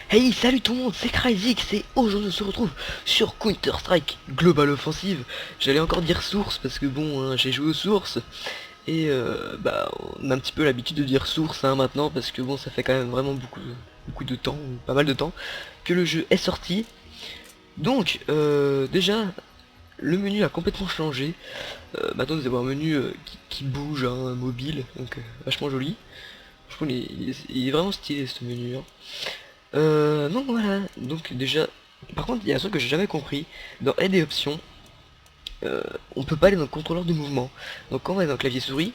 Hey, salut tout le monde, c'est Cryzix et aujourd'hui on se retrouve sur Counter-Strike Global Offensive. J'allais encore dire source parce que bon, hein, j'ai joué aux sources et bah on a un petit peu l'habitude de dire source hein, maintenant parce que bon, ça fait quand même vraiment beaucoup de temps, pas mal de temps que le jeu est sorti. Donc déjà le menu a complètement changé. Maintenant nous avons un menu qui bouge, hein, mobile, donc vachement joli. Je trouve il est vraiment stylé ce menu, hein. Donc voilà, donc déjà, par contre il y a un truc que j'ai jamais compris, dans aide et options, on peut pas aller dans le contrôleur de mouvement. Donc quand on va dans le clavier souris,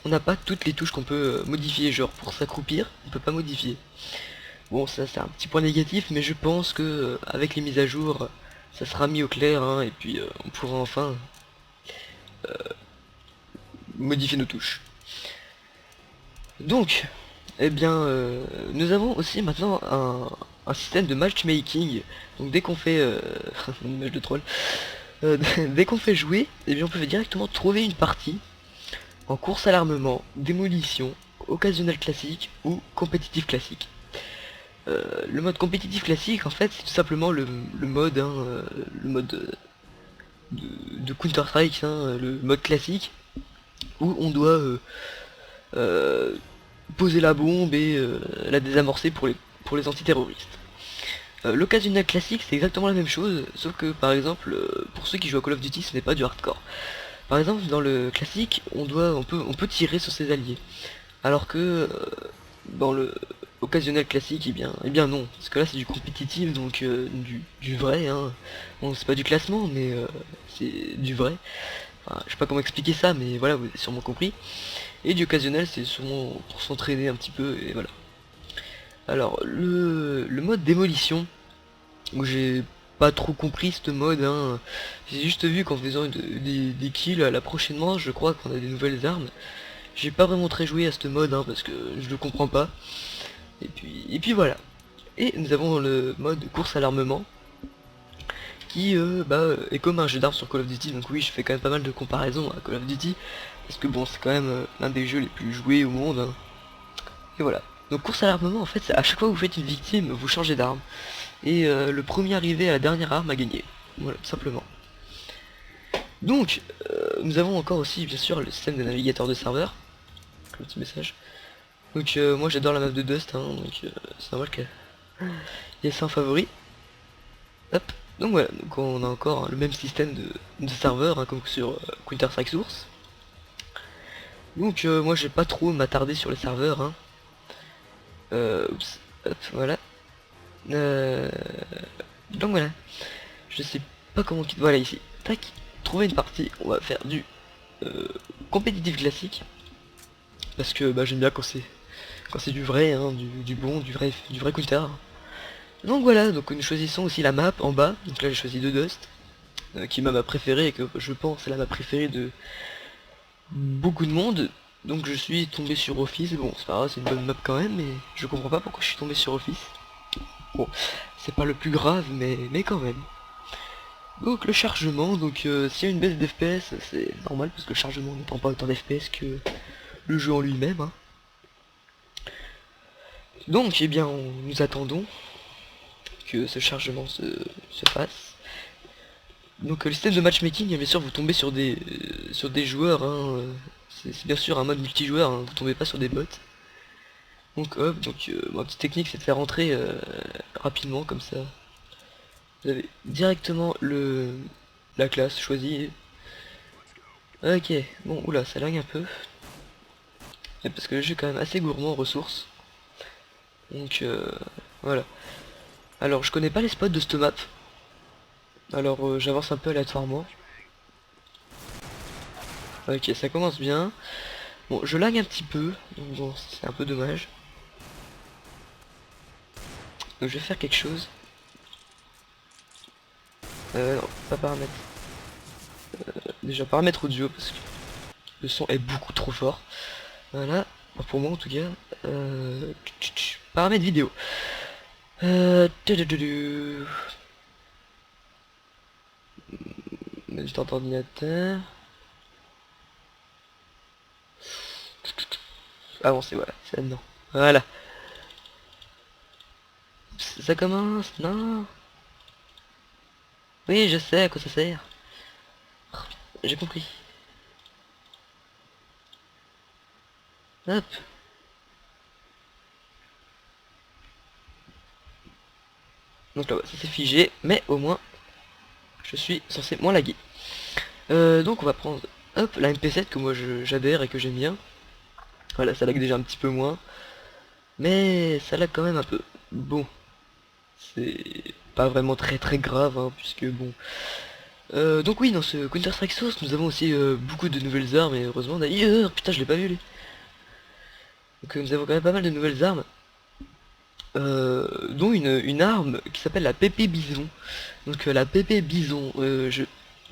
on n'a pas toutes les touches qu'on peut modifier, genre pour s'accroupir, on peut pas modifier. Bon ça c'est un petit point négatif, mais je pense que avec les mises à jour, ça sera mis au clair, hein, et puis on pourra enfin modifier nos touches. Donc, eh bien, nous avons aussi maintenant un système de matchmaking. Donc dès qu'on fait une image de troll, dès qu'on fait jouer, eh bien on peut directement trouver une partie en course à l'armement, démolition, occasionnel classique ou compétitif classique. Le mode compétitif classique, en fait, c'est tout simplement le mode, hein, le mode de Counter-Strike, hein, le mode classique, où on doit euh, poser la bombe et la désamorcer pour les antiterroristes. L'occasionnel classique c'est exactement la même chose, sauf que par exemple pour ceux qui jouent à Call of Duty ce n'est pas du hardcore. Par exemple dans le classique on peut tirer sur ses alliés, alors que dans le occasionnel classique eh bien non, parce que là c'est du compétitif donc du vrai, hein. Bon c'est pas du classement mais c'est du vrai. Enfin, je sais pas comment expliquer ça mais voilà vous avez sûrement compris. Et du occasionnel c'est sûrement pour s'entraîner un petit peu et voilà. Alors le mode démolition, où j'ai pas trop compris ce mode, hein. J'ai juste vu qu'en faisant des kills à la prochaine manche, je crois qu'on a des nouvelles armes. J'ai pas vraiment très joué à ce mode, hein, parce que je le comprends pas. Et puis voilà. Et nous avons le mode course à l'armement, qui est comme un jeu d'armes sur Call of Duty. Donc oui, je fais quand même pas mal de comparaisons à Call of Duty, parce que bon, c'est quand même l'un des jeux les plus joués au monde, hein. Et voilà. Donc course à l'armement, en fait, à chaque fois que vous faites une victime, vous changez d'arme. Et le premier arrivé à la dernière arme a gagné. Voilà, tout simplement. Donc, nous avons encore aussi, bien sûr, le système de navigateur de serveur. Un petit message. Donc, moi j'adore la map de Dust, hein, donc c'est normal qu'il y ait ça en favori. Hop. Donc voilà, donc on a encore, hein, le même système de serveur, hein, comme sur Counter-Strike Source. Donc, moi je vais pas trop m'attarder sur les serveurs, hein. Oups, hop, voilà. Donc voilà. Je sais pas comment quitter. Voilà ici. Tac. Trouver une partie. On va faire du compétitif classique. Parce que bah, j'aime bien quand c'est du vrai, hein, du bon, du vrai counter. Donc voilà, donc nous choisissons aussi la map en bas. Donc là j'ai choisi de Dust, qui est ma map préférée et que je pense c'est la map préférée de beaucoup de monde. Donc je suis tombé sur Office. Bon c'est pas grave, c'est une bonne map quand même, mais je comprends pas pourquoi je suis tombé sur Office. Bon, c'est pas le plus grave, mais quand même. Donc le chargement, donc s'il y a une baisse d'FPS, c'est normal parce que le chargement ne prend pas autant d'FPS que le jeu en lui-même, hein. Donc eh bien nous attendons que ce chargement se fasse. Donc le système de matchmaking, bien sûr vous tombez sur des joueurs, hein, c'est bien sûr un mode multijoueur, hein, vous tombez pas sur des bots. Donc hop, donc ma petite technique c'est de faire rentrer rapidement comme ça. Vous avez directement la classe choisie. Ok, bon oula ça lag un peu. Et parce que le jeu est quand même assez gourmand en ressources. Donc voilà. Alors je connais pas les spots de cette map. Alors j'avance un peu aléatoirement. Ok, ça commence bien. Bon, je lag un petit peu, donc bon, c'est un peu dommage. Donc je vais faire quelque chose. Non, pas paramètre. Déjà paramètre audio parce que le son est beaucoup trop fort. Voilà, enfin, pour moi en tout cas. Paramètre vidéo. du temps d'ordinateur. Avancer, voilà, c'est là-dedans. Voilà. Ça commence, non? Oui, je sais à quoi ça sert. J'ai compris. Hop. Donc là, ouais, ça s'est figé, mais au moins, je suis censé moins laguer. Donc on va prendre, hop, la MP7 que moi j'adhère et que j'aime bien. Voilà, ça lag déjà un petit peu moins, mais ça lag quand même un peu. Bon, c'est pas vraiment très grave, hein, puisque bon. Donc oui, dans ce Counter-Strike Source, nous avons aussi beaucoup de nouvelles armes, et heureusement d'ailleurs, putain, je l'ai pas vu, lui. Donc nous avons quand même pas mal de nouvelles armes, dont une arme qui s'appelle la PP Bison. Donc la PP Bison,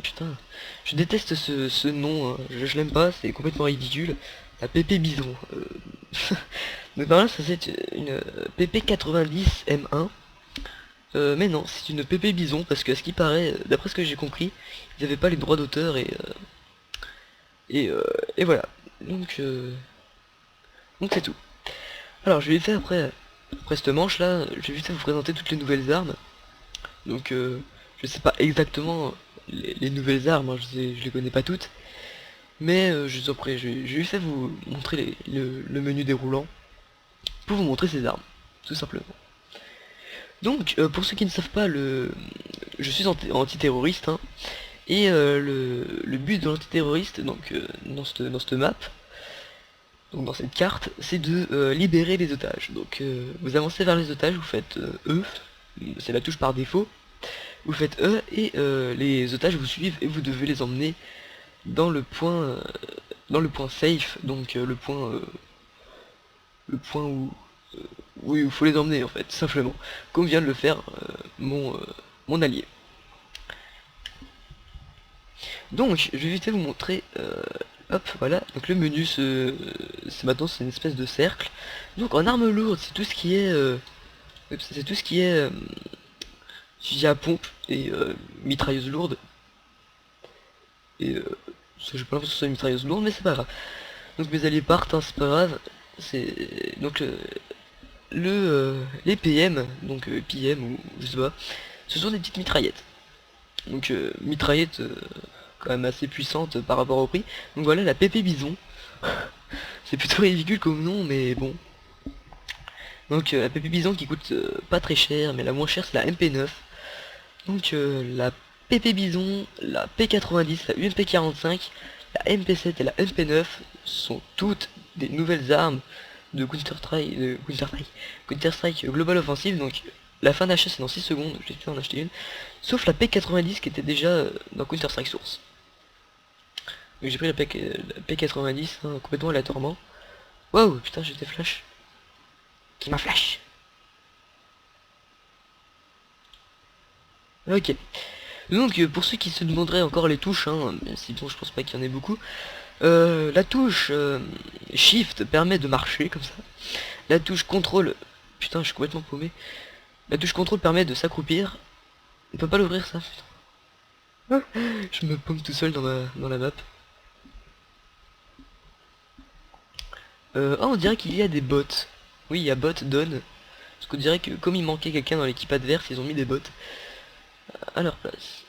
putain, je déteste ce nom, hein. Je l'aime pas, c'est complètement ridicule. La PP Bison. Donc par là, ça c'est une PP 90 M1. Mais non, c'est une PP Bison parce que à ce qui paraît, d'après ce que j'ai compris, ils n'avaient pas les droits d'auteur et, euh, et voilà. Donc c'est tout. Alors je vais faire après cette manche là, je vais vite vous présenter toutes les nouvelles armes. Donc je sais pas exactement les nouvelles armes, hein, je les connais pas toutes. Mais après, je vais faire vous montrer le menu déroulant pour vous montrer ces armes, tout simplement. Donc pour ceux qui ne savent pas, je suis antiterroriste, hein, et le but de l'antiterroriste, donc dans cette map, donc dans cette carte, c'est de libérer les otages. Donc vous avancez vers les otages, vous faites E, c'est la touche par défaut, vous faites E et les otages vous suivent et vous devez les emmener dans le point safe, donc le point où oui, il faut les emmener en fait, simplement, comme vient de le faire mon allié. Donc, je vais vite vous montrer, hop, voilà, donc le menu, maintenant c'est une espèce de cercle. Donc en arme lourde, c'est tout ce qui est, c'est tout ce qui est fusil à pompe et mitrailleuse lourde. Et j'ai pas l'impression que ce soit une mitrailleuse lourde, mais c'est pas grave. Donc mes alliés partent, hein, c'est pas grave. C'est donc les PM, donc PM ou je sais pas, ce sont des petites mitraillettes. Donc mitraillette quand même assez puissante par rapport au prix. Donc voilà la PP Bison. C'est plutôt ridicule comme nom mais bon. Donc la PP Bison qui coûte pas très cher, mais la moins chère c'est la MP9. Donc la PP Bison, la P90, la UMP45, la MP7 et la MP9 sont toutes des nouvelles armes de Counter-Strike Global Offensive. Donc la fin d'achat c'est dans 6 secondes, j'ai essayé d'en acheter une. Sauf la P90 qui était déjà dans Counter-Strike Source. Donc j'ai pris la P90 hein, complètement aléatoirement. Wow, putain j'étais flash. Qui m'a flash. Ok. Donc pour ceux qui se demanderaient encore les touches, hein, même si bon je pense pas qu'il y en ait beaucoup, la touche Shift permet de marcher comme ça. La touche contrôle, putain je suis complètement paumé. La touche contrôle permet de s'accroupir. On peut pas l'ouvrir ça, putain. Je me paume tout seul dans la map. Oh on dirait qu'il y a des bots. Oui il y a bot done. Parce qu'on dirait que comme il manquait quelqu'un dans l'équipe adverse, ils ont mis des bots à leur place.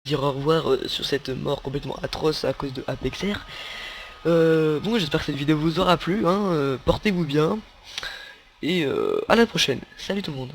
dire au revoir sur cette mort complètement atroce à cause de Apexer. Bon, j'espère que cette vidéo vous aura plu, hein, portez-vous bien, et à la prochaine. Salut tout le monde.